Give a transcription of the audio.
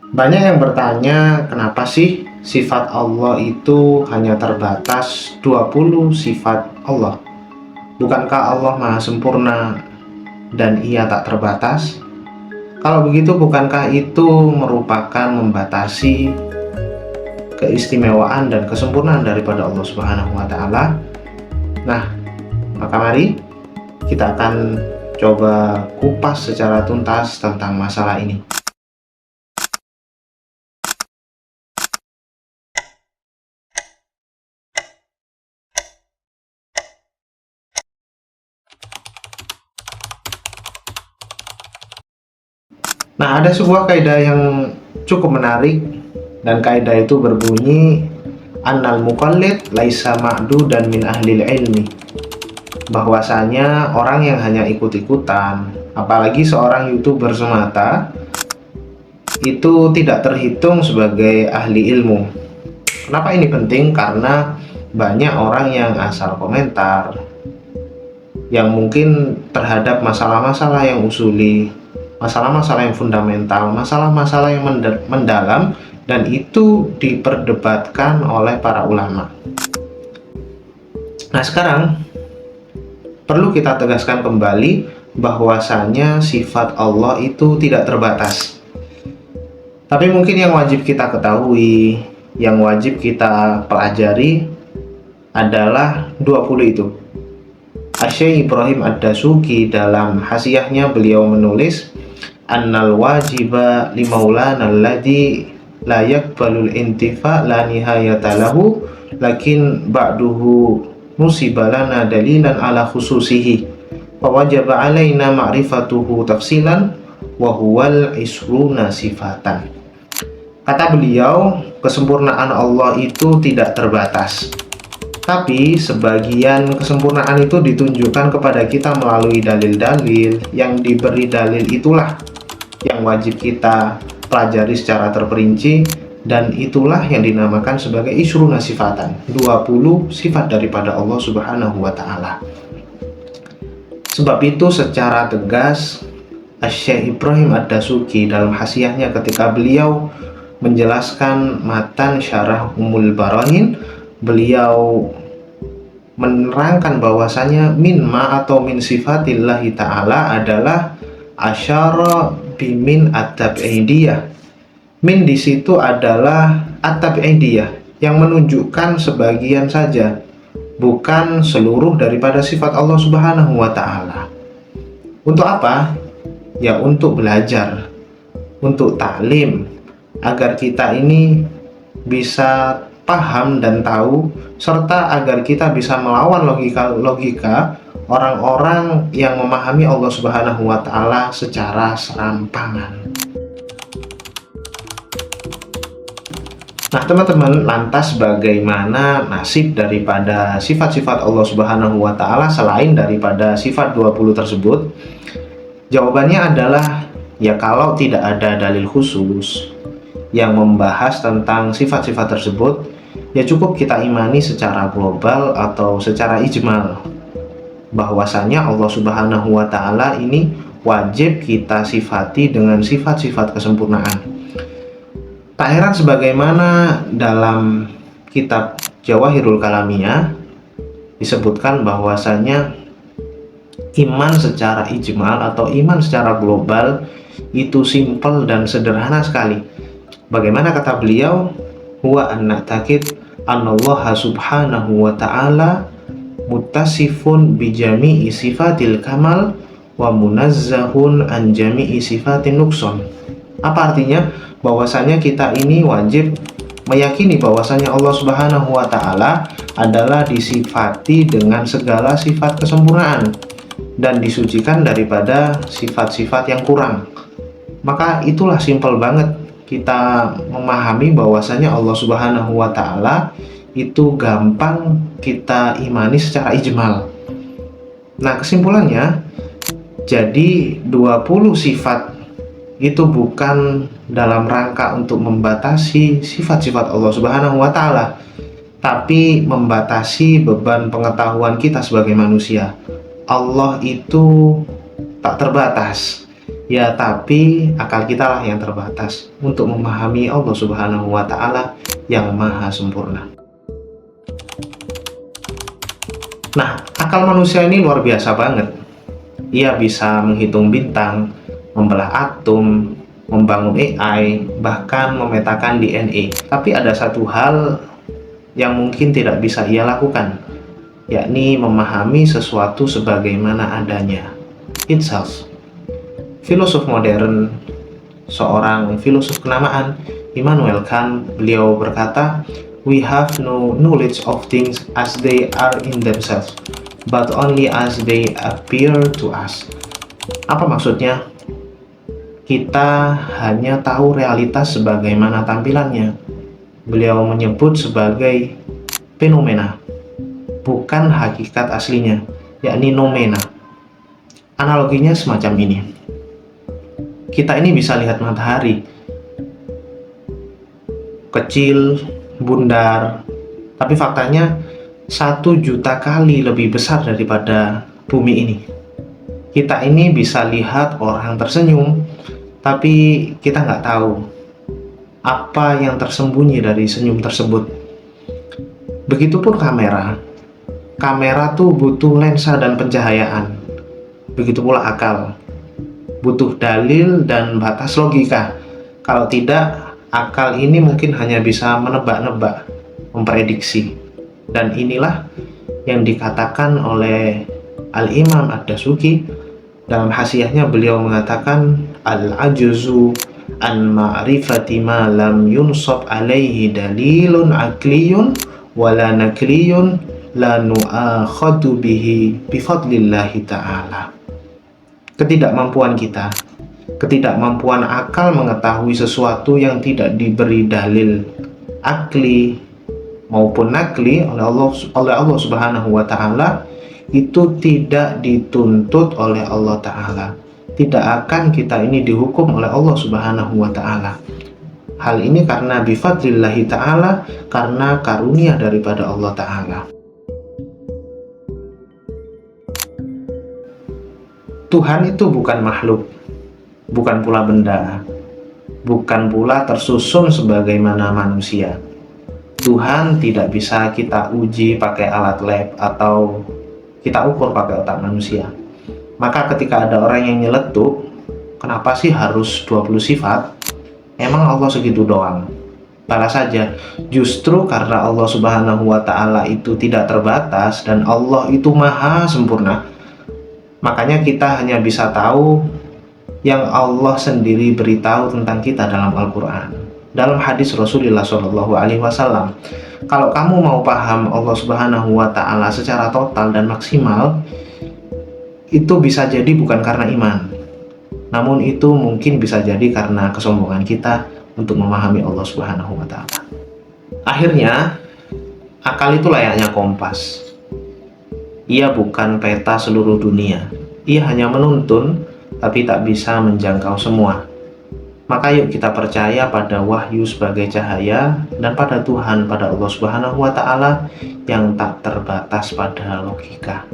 Banyak yang bertanya, kenapa sih sifat Allah itu hanya terbatas 20 sifat Allah? Bukankah Allah Maha Sempurna dan Ia tak terbatas? Kalau begitu, bukankah itu merupakan membatasi keistimewaan dan kesempurnaan daripada Allah Subhanahu wa Ta'ala? Nah, maka mari kita akan coba kupas secara tuntas tentang masalah ini. Nah, ada sebuah kaidah yang cukup menarik, dan kaidah itu berbunyi annal muqallid laisa ma'dudan min ahlil ilmi, bahwasanya orang yang hanya ikut-ikutan, apalagi seorang YouTuber semata, itu tidak terhitung sebagai ahli ilmu. Kenapa ini penting? Karena banyak orang yang asal komentar, yang mungkin terhadap masalah-masalah yang usuli, masalah-masalah yang fundamental, masalah-masalah yang mendalam, dan itu diperdebatkan oleh para ulama. Nah, sekarang perlu kita tegaskan kembali bahwasanya sifat Allah itu tidak terbatas. Tapi mungkin yang wajib kita ketahui, yang wajib kita pelajari adalah 20 itu. Asy-Syaikh Ibrahim Ad-Dasuki dalam hasiyahnya beliau menulis annal wajiba li maulana alladhi la yaqbalul intifa la nihayata lahu lakin ba'duhu nusibalana dalilan ala khususihi fawajaba alaina ma'rifatuhu tafsilan wa huwal isruna sifatan. Kata beliau, kesempurnaan Allah itu tidak terbatas, tapi sebagian kesempurnaan itu ditunjukkan kepada kita melalui dalil-dalil. Yang diberi dalil itulah yang wajib kita pelajari secara terperinci, dan itulah yang dinamakan sebagai isruna sifatan, 20 sifat daripada Allah Subhanahu wa Ta'ala. Sebab itu secara tegas Asy-Syaikh Ibrahim Ad-Dasuki dalam hasiyahnya ketika beliau menjelaskan matan syarah Ummul Barahin, beliau menerangkan bahwasanya minma atau min sifatillahi ta'ala adalah asyara bimin at-tab'idiyah. Min di situ adalah at-tab'idiyah, yang menunjukkan sebagian saja, bukan seluruh daripada sifat Allah Subhanahu wa Ta'ala. Untuk apa? Ya, untuk belajar, untuk taklim, agar kita ini bisa paham dan tahu, serta agar kita bisa melawan logika-logika orang-orang yang memahami Allah Subhanahu wa Ta'ala secara serampangan. Nah, teman-teman, lantas bagaimana nasib daripada sifat-sifat Allah Subhanahu wa Ta'ala selain daripada sifat 20 tersebut? Jawabannya adalah, ya kalau tidak ada dalil khusus yang membahas tentang sifat-sifat tersebut, ya cukup kita imani secara global atau secara ijmal bahwasanya Allah Subhanahu wa Ta'ala ini wajib kita sifati dengan sifat-sifat kesempurnaan. Tak heran sebagaimana dalam kitab Jawahirul Kalamiyah disebutkan bahwasanya iman secara ijmal atau iman secara global itu simpel dan sederhana sekali. Bagaimana kata beliau? Huwa anna takid anallaha subhanahu wa ta'ala muttasifun bijami'i sifatil kamal wa munazzahun an jami'i sifatin nukson. Apa artinya? Bahwasanya kita ini wajib meyakini bahwasanya Allah Subhanahu wa Ta'ala adalah disifati dengan segala sifat kesempurnaan dan disucikan daripada sifat-sifat yang kurang. Maka itulah simpel banget kita memahami bahwasanya Allah Subhanahu wa Ta'ala itu gampang kita imani secara ijmal. Nah, kesimpulannya, jadi 20 sifat itu bukan dalam rangka untuk membatasi sifat-sifat Allah Subhanahu wa Ta'ala, tapi membatasi beban pengetahuan kita sebagai manusia. Allah itu tak terbatas. Ya, tapi akal kita lah yang terbatas untuk memahami Allah Subhanahu wa Ta'ala yang maha sempurna. Nah, akal manusia ini luar biasa banget. Ia bisa menghitung bintang, membelah atom, membangun AI, bahkan memetakan DNA. Tapi ada satu hal yang mungkin tidak bisa ia lakukan, yakni memahami sesuatu sebagaimana adanya, itself. Filosof modern, seorang filosof kenamaan, Immanuel Kant, beliau berkata, "We have no knowledge of things as they are in themselves, but only as they appear to us." Apa maksudnya? Kita hanya tahu realitas sebagaimana tampilannya. Beliau menyebut sebagai fenomena, bukan hakikat aslinya, yakni nomena. Analoginya semacam ini. Kita ini bisa lihat matahari, kecil, bundar, tapi faktanya 1 juta kali lebih besar daripada bumi ini. Kita ini bisa lihat orang tersenyum, tapi kita nggak tahu apa yang tersembunyi dari senyum tersebut. Begitupun kamera. Kamera tuh butuh lensa dan pencahayaan. Begitu pula akal. Butuh dalil dan batas logika. Kalau tidak, akal ini mungkin hanya bisa menebak-nebak, memprediksi. Dan inilah yang dikatakan oleh Al-Imam Ad-Dasuki. Dalam hasyiahnya beliau mengatakan, al-ajuzu an ma'rifati ma lam yunsab alaihi dalilun akliyun wala nakliyun la nu'akhadu bihi bifadlillahi ta'ala. Ketidakmampuan kita, ketidakmampuan akal mengetahui sesuatu yang tidak diberi dalil akli maupun nakli oleh Allah Subhanahu wa Ta'ala, itu tidak dituntut oleh Allah Ta'ala. Tidak akan kita ini dihukum oleh Allah Subhanahu wa Ta'ala. Hal ini karena bifadlillahi ta'ala, karena karunia daripada Allah Ta'ala. Tuhan itu bukan makhluk, bukan pula benda, bukan pula tersusun sebagaimana manusia. Tuhan tidak bisa kita uji pakai alat lab atau kita ukur pakai otak manusia. Maka ketika ada orang yang nyeletuk, kenapa sih harus 20 sifat? Emang Allah segitu doang? Balas saja, justru karena Allah Subhanahu wa Ta'ala itu tidak terbatas dan Allah itu maha sempurna, makanya kita hanya bisa tahu yang Allah sendiri beritahu tentang kita dalam Al-Quran. Dalam hadis Rasulullah SAW, kalau kamu mau paham Allah Subhanahu wa Ta'ala secara total dan maksimal, itu bisa jadi bukan karena iman, namun itu mungkin bisa jadi karena kesombongan kita untuk memahami Allah Subhanahu wa Ta'ala. Akhirnya, akal itu layaknya kompas. Ia bukan peta seluruh dunia. Ia hanya menuntun, tapi tak bisa menjangkau semua. Maka yuk kita percaya pada wahyu sebagai cahaya dan pada Tuhan, pada Allah Subhanahu wa Ta'ala yang tak terbatas pada logika.